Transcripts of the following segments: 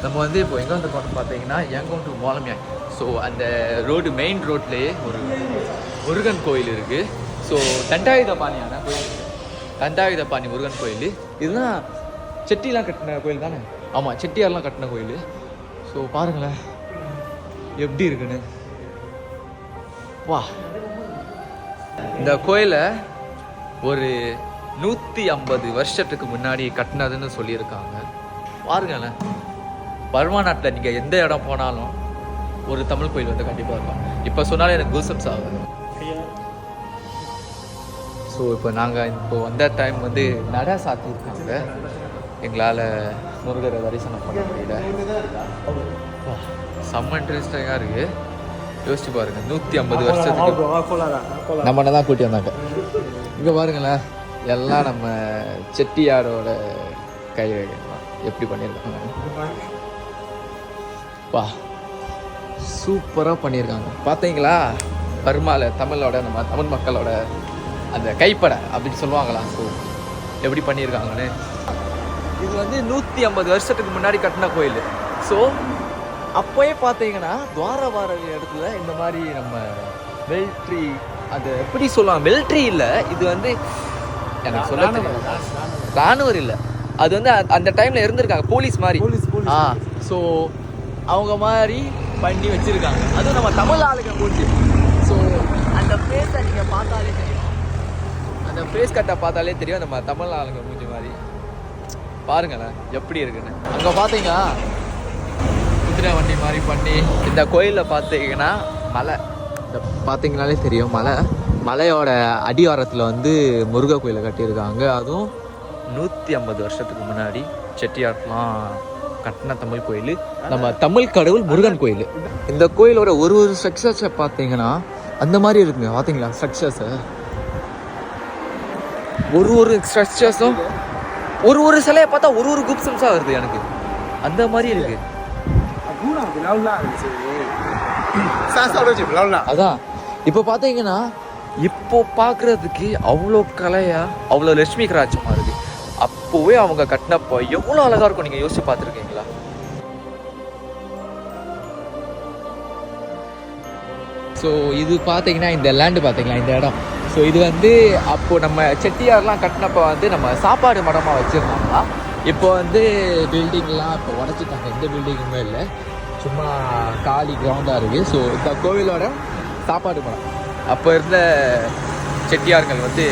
நம்ம வந்து இப்போ எங்கே வந்துருக்கோம்னு பார்த்தீங்கன்னா எங்கோன் டு மோலமியாய். ஸோ அந்த ரோடு மெயின் ரோட்லேயே ஒரு முருகன் கோயில் இருக்குது. ஸோ தண்டாயுதபாணியான கோயில், தண்டாயுதபாணி முருகன் கோயில். இதுதான் செட்டிலாம் கட்டின கோயில் தானே? ஆமாம், செட்டியார்லாம் கட்டின கோயில். ஸோ பாருங்களேன் எப்படி இருக்குன்னு. வா, இந்த கோயிலை ஒரு 150 வருஷத்துக்கு முன்னாடி கட்டினதுன்னு சொல்லியிருக்காங்க. பாருங்களேன், பர்மா நாட்டில் நீங்கள் எந்த இடம் போனாலும் ஒரு தமிழ் கோயில் வந்து கண்டிப்பாக இருக்கும். இப்போ சொன்னாலே எனக்கு கூசம்ஸ் ஆகுது. ஸோ இப்போ நாங்கள் இப்போ வந்த டைம் வந்து நடை சாத்தியிருக்காங்க. எங்களால் முருகரை தரிசனம் பண்ண முடியல. செம்ம இன்ட்ரெஸ்டிங்காக இருக்குது. யோசிச்சு பாருங்க, 150 வருஷத்துக்கு நம்மளை தான் கூட்டி வந்தாங்க. இங்கே பாருங்களேன், எல்லாம் நம்ம செட்டியாரோட கை எப்படி பண்ணியிருக்காங்க. வா, சூப்பராக பண்ணியிருக்காங்க. பார்த்தீங்களா, பர்மால தமிழோட நம்ம தமிழ் மக்களோட அந்த கைப்படை அப்படின்னு சொல்லுவாங்களா, ஸோ எப்படி பண்ணியிருக்காங்கன்னு. இது வந்து 150 வருஷத்துக்கு முன்னாடி கட்டின கோயில். ஸோ அப்போயே பார்த்தீங்கன்னா துவாரவார இடத்துல இந்த மாதிரி நம்ம மிலிட்ரி, அது எப்படி சொல்லலாம், மிலிட்ரி இல்லை, இது வந்து எனக்கு சொல்ல ராணுவர் இல்லை, அது வந்து அந்த டைமில் இருந்திருக்காங்க, போலீஸ் மாதிரி. ஸோ அவங்க மாதிரி பண்ணி வச்சுருக்காங்க. அதுவும் நம்ம தமிழ் ஆளுங்க போட்டு. ஸோ அந்த ஃபேஸை நீங்கள் பார்த்தாலே தெரியும், அந்த ஃபேஸ் கட்டை பார்த்தாலே தெரியும் நம்ம தமிழ் ஆளுங்க மூஞ்சி மாதிரி. பாருங்களேன் எப்படி இருக்குன்னு. அங்கே பார்த்தீங்கன்னா குதிரை வண்டி மாதிரி பண்ணி, இந்த கோயிலில் பார்த்தீங்கன்னா மலை, இந்த பார்த்தீங்கனாலே தெரியும் மலை, மலையோட அடிவாரத்தில் வந்து முருகன் கோயிலை கட்டியிருக்காங்க. அதுவும் 150 வருஷத்துக்கு முன்னாடி செட்டியார்லாம் கட்டின தமிழ் கோயில், நம்ம தமிழ் கடவுள் முருகன் கோயில். இந்த கோயிலோட ஒரு ஸ்ட்ரக்சர்ஸை பார்த்தீங்கன்னா அந்த மாதிரி இருக்குங்க. பார்த்தீங்களா ஸ்ட்ரக்சர்ஸை, ஒரு ஸ்ட்ரக்சர்ஸும் ஒரு சிலையை பார்த்தா ஒரு குப்சம்ஸாக வருது எனக்கு, அந்த மாதிரி இருக்கு. அதான் இப்போ பார்த்தீங்கன்னா, இப்போ பார்க்குறதுக்கு அவ்வளோ கலையா, அவ்வளோ லட்சுமி கராட்சமாக இருக்கு. அப்போவே அவங்க கட்டினப்போ எவ்வளோ அழகாக இருக்கும், நீங்கள் யோசிச்சு பார்த்துருக்கீங்களா? ஸோ இது பார்த்தீங்கன்னா, இந்த லேண்டு பார்த்தீங்களா, இந்த இடம். ஸோ இது வந்து அப்போது நம்ம செட்டியார்லாம் கட்டினப்போ வந்து நம்ம சாப்பாடு மடமாக வச்சுருந்தாங்களா. இப்போ வந்து பில்டிங்லாம் இப்போ உடச்சிட்டாங்க, எந்த பில்டிங்குமே இல்லை, சும்மா காலி கிரவுண்டாக இருக்குது. ஸோ இந்த கோவிலோட சாப்பாடு மடம் அப்போ இருந்த செட்டியார்கள் வந்து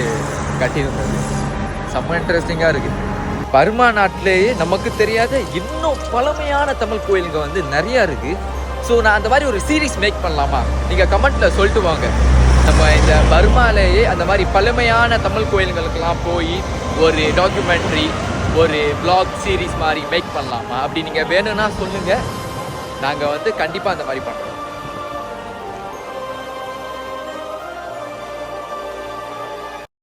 கட்டியிருந்தது. செம்ம இன்ட்ரெஸ்டிங்காக இருக்குது. பர்மா நாட்டிலேயே நமக்கு தெரியாத இன்னும் பழமையான தமிழ் கோயிலுங்க வந்து நிறையா இருக்குது. ஸோ நான் அந்த மாதிரி ஒரு சீரீஸ் மேக் பண்ணலாமா? நீங்கள் கமெண்ட்டில் சொல்லிட்டு வாங்க. நம்ம இந்த பர்மாலேயே அந்த மாதிரி பழமையான தமிழ் கோயில்களுக்கெல்லாம் போய் ஒரு டாக்குமெண்ட்ரி, ஒரு வ்ளாக் சீரீஸ் மாதிரி மேக் பண்ணலாமா? அப்படி நீங்கள் வேணும்னா சொல்லுங்கள், நாங்கள் வந்து கண்டிப்பாக அந்த மாதிரி பண்ணுறோம்.